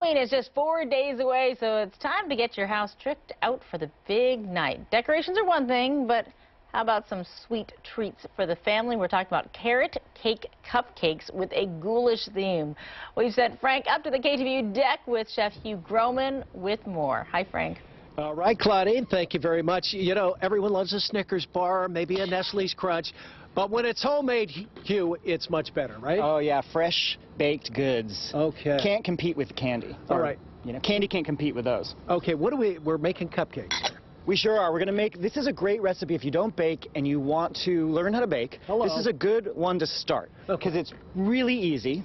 Halloween is just 4 days away, so it's time to get your house tricked out for the big night. Decorations are one thing, but how about some sweet treats for the family? We're talking about carrot cake cupcakes with a ghoulish theme. We've sent Frank up to the KTVU deck with Chef Hugh Groman with more. Hi, Frank. All right, Claudine, thank you very much. You know, everyone loves a Snickers bar, maybe a Nestle's Crunch, but when it's homemade, Hugh, it's much better, right? Oh, yeah, fresh baked goods. Okay. Can't compete with candy. All right. You know, candy can't compete with those. Okay, we're making cupcakes here. We sure are. We're going to make, this is a great recipe if you don't bake and you want to learn how to bake. Hello. This is a good one to start because it's really easy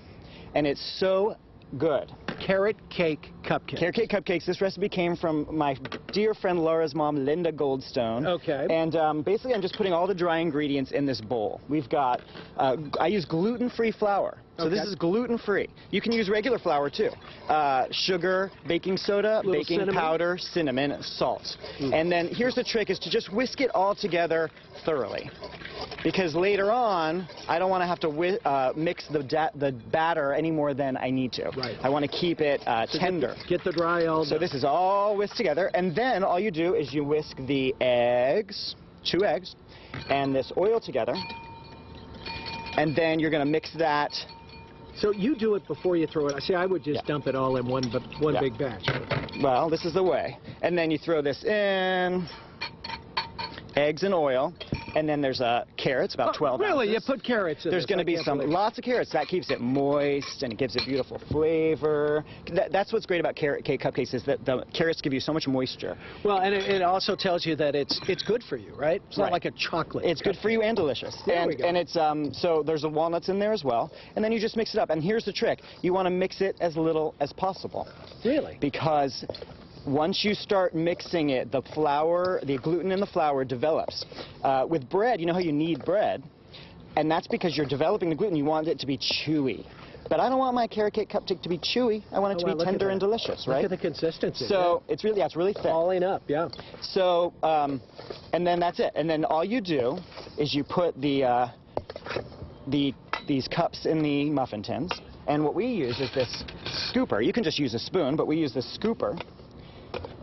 and it's so good. Carrot Cake Cupcakes. Carrot Cake Cupcakes. This recipe came from my dear friend Laura's mom, Linda Goldstone. Okay. And basically I'm just putting all the dry ingredients in this bowl. We've got, I use gluten-free flour. So this is gluten-free. You can use regular flour too. Sugar, baking soda, baking powder, cinnamon, salt. And then here's the trick is to just whisk it all together thoroughly. Because later on, I don't want to have to mix the batter any more than I need to. Right. I want to keep it tender. Get the dry all So this is all whisked together. And then all you do is you whisk the eggs, 2 eggs, and this oil together. And then you're going to mix that. So you do it before you throw it. See, I would just dump it all in one big batch. Well, this is the way. And then you throw this in, eggs and oil, and then there's carrots, about 12 Really? ounces. You put carrots in There's going to be lots of carrots. That keeps it moist, and it gives it beautiful flavor. That's what's great about carrot cake cupcakes is that the carrots give you so much moisture. Well, and it also tells you that it's good for you, right? It's not like a chocolate. It's good for you and delicious. There we go. And it's so there's the walnuts in there as well. And then you just mix it up. And here's the trick: you want to mix it as little as possible. Really? Because once you start mixing it, the flour, the gluten in the flour develops. With bread, you know how you knead bread, and that's because you're developing the gluten. You want it to be chewy. But I don't want my carrot cake cupcake to be chewy. I want it to be tender and delicious, right? Look at the consistency. So it's really thick. Falling up, yeah. So, and then that's it. And then all you do is you put these cups in the muffin tins. And what we use is this scooper. You can just use a spoon, but we use this scooper.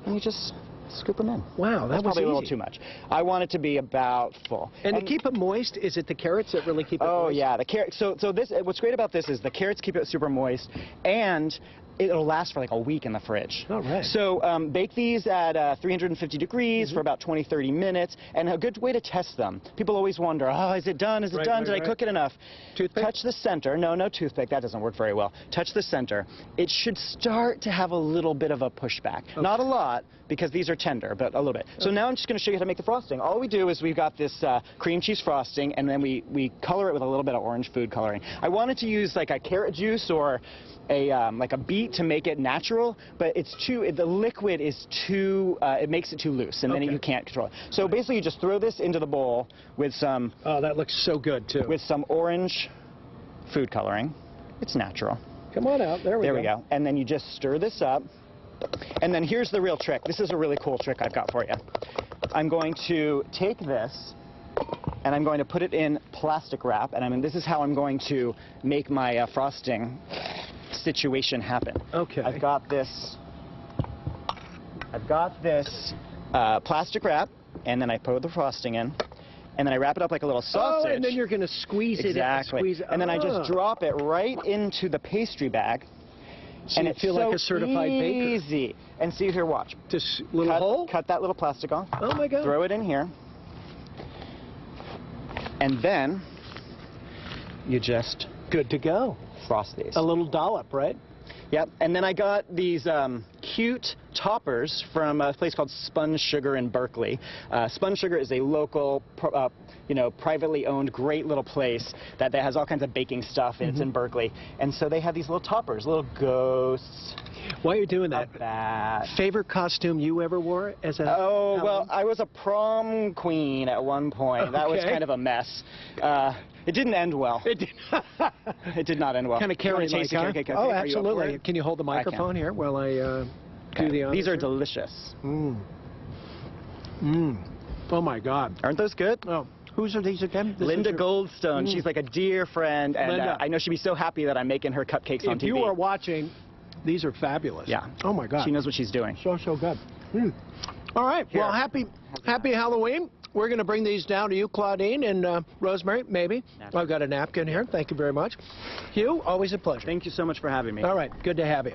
And you just scoop them in. Wow, that's probably a little too much. I want it to be about full. And to keep it moist, is it the carrots that really keep it moist? Oh, yeah. The carrot. So this, what's great about this is the carrots keep it super moist, and it'll last for like a week in the fridge. All right. So bake these at 350 degrees for about 20-30 minutes, and a good way to test them. People always wonder, oh, is it done? Is it done? Did I cook it enough? Toothpick? Touch the center. No toothpick. That doesn't work very well. Touch the center. It should start to have a little bit of a pushback. Okay. Not a lot, because these are tender, but a little bit. So now I'm just going to show you how to make the frosting. All we do is we've got this cream cheese frosting, and then we color it with a little bit of orange food coloring. I wanted to use like a carrot juice or like a beet to make it natural, but the liquid is too, it makes it too loose, and then you can't control it. So basically you just throw this into the bowl with some... Oh, that looks so good, too. With some orange food coloring. It's natural. Come on out. There we go. And then you just stir this up. And then here's the real trick. This is a really cool trick I've got for you. I'm going to take this, and I'm going to put it in plastic wrap, and this is how I'm going to make my frosting situation happen. Okay. I've got this plastic wrap, and then I put the frosting in, and then I wrap it up like a little sausage. Oh, and then you're going to squeeze it. Exactly. And then I just drop it right into the pastry bag. So and you feel like a certified baker. Easy. And see here, watch. Just little hole? Cut that little plastic off. Oh my God. Throw it in here. And then you just good to go. Frost these. A little dollop, right? Yep. And then I got these cute toppers from a place called Spun Sugar in Berkeley. Spun Sugar is a local, privately owned, great little place that has all kinds of baking stuff, and it's in Berkeley. And so they have these little toppers, little ghosts. While you're doing that, favorite costume you ever wore as a Oh, well, I was a prom queen at one point. Okay. That was kind of a mess. It didn't end well. It did. It did not end well. Kind of carrot-like, huh? Oh, absolutely. Can you hold the microphone here while I do the honors? These are delicious. Oh, my God. Aren't those good? Oh. Whose are these again? Linda Goldstone. She's like a dear friend, and I know she'd be so happy that I'm making her cupcakes on TV. If you are watching, These are fabulous. Yeah. Oh, my God. She knows what she's doing. So good. All right. Here. Well, happy Halloween. We're going to bring these down to you, Claudine, and Rosemary, maybe. Napkin. I've got a napkin here. Thank you very much. Hugh, always a pleasure. Thank you so much for having me. All right. Good to have you.